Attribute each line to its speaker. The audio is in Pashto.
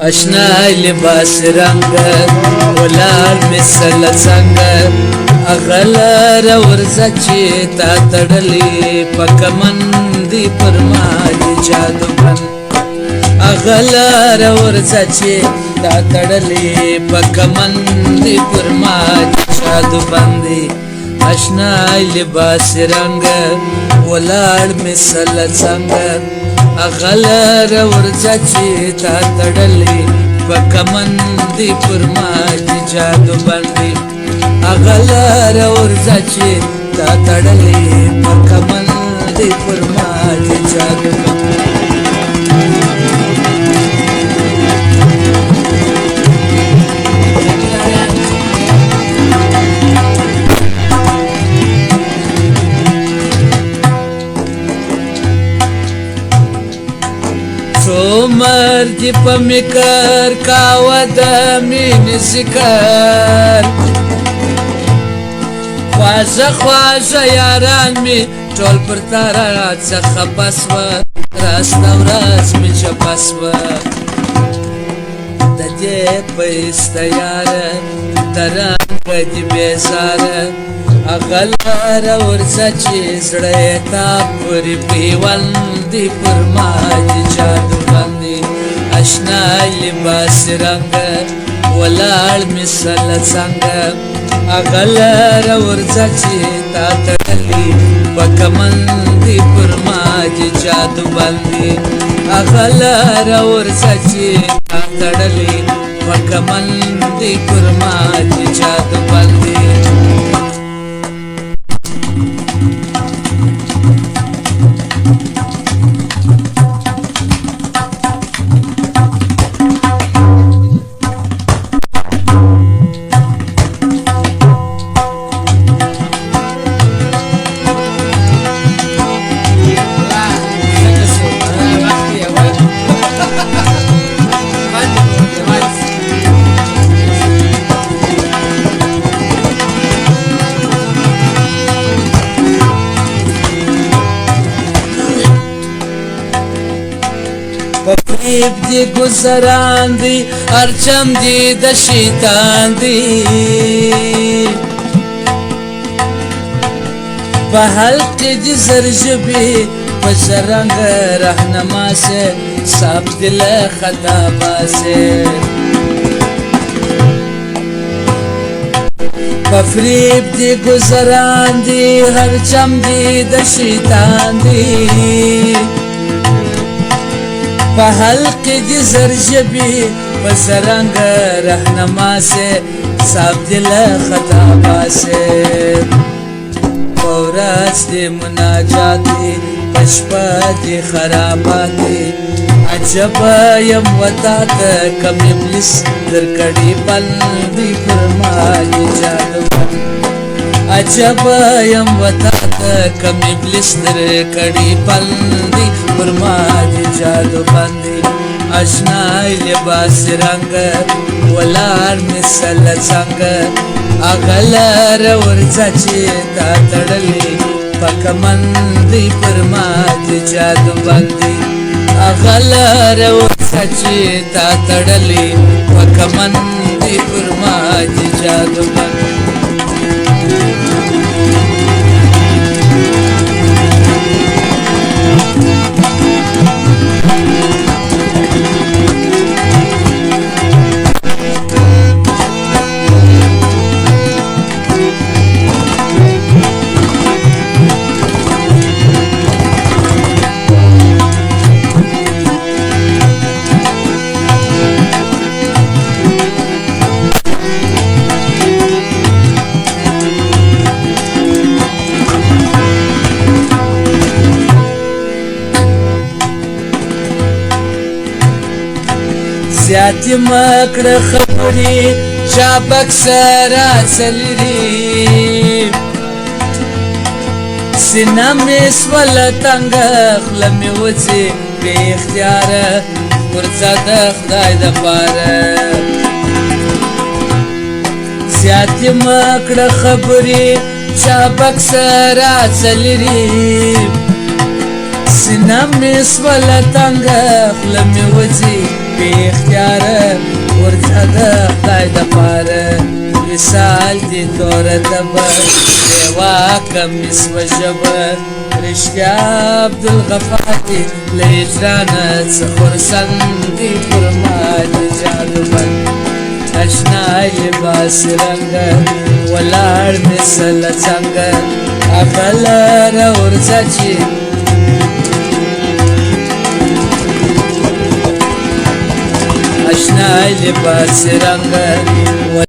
Speaker 1: اشنا لباس رنگ ولال مثل څنګ اغلر ورځ چې تا تړلې پکمن دی پرما دی جادو بند اغلر ورځ چې تا تړلې پکمن دی پرما دی جادو بند اشنا لباس رنگ ولال مثل څنګ اغلر ورځ چې تا تړلې پکمن دی پرما دی جادو بند اغلر ورځ چې تا تړلې پکمن دی پرما دی جادو بند عمر دی په مکر کاوه د مینې ذکر خوازه خوازه یاران می ټول پر تاره څخه بس وه راسته ورځ مې چپس وه د دې پایسته یاره ترنګه دې بېزاره اغلره ورځه چې زړه یې تا پورې پیوند دی پر ما دې جادو باندې اشنا لباس رنګ ولاړ مثل څنګ اغلره ورځه چې تا تړلې پکمن دی پر ما دې جادو باندې اغلره ورځه چې تا تړلې پکمن دی پر ما دې جادو باندې فریب دی گزران دی ارچم دی د شیطان دی په حلق دی زرجبی په شرنگ رهنما سے صاحب دل خطا باسے په فریب دی گزران دی ارچم دی د شیطان دی په حلق دی زرجبی په سرنگ رهنما سے صاحب دل خطا باسے پورس دی مناجاتی پشپا دی خراباتی عجب یم وطاق کم ابلیس در کڑی بندی فرمائی جادو عجب یم وطاق کم ابلیس در کڑی بندی فرمائی جادو بندی اشنای لباس رنگ ولار مثل څنګ اغلر ورځه چې تا تړلې پکمن دی پر ما دې جادو باندې اغلر ورځه چې تا تړلې پکمن دی پر ما دې جادو باندې زیاتی مکړه خبرې شابک سره چلري سینه مې سوله تنګه خوله مې وځي بې اختیاره ورځه د خدای دپاره زیاتې مه کړه خبرې شابک سره چلري سینه مې سوله تنګه خوله مې وځي بې اختیاره خدای د پاره مثال دی تور دبر دیوا کمیس و جبر رشتیا عبدالغفار دی لیجرانت خورسندی پرماد جادوبر اشنای لباس رنگ ولار مثل څنګ اغلر ورځي اشنای لباس رنگ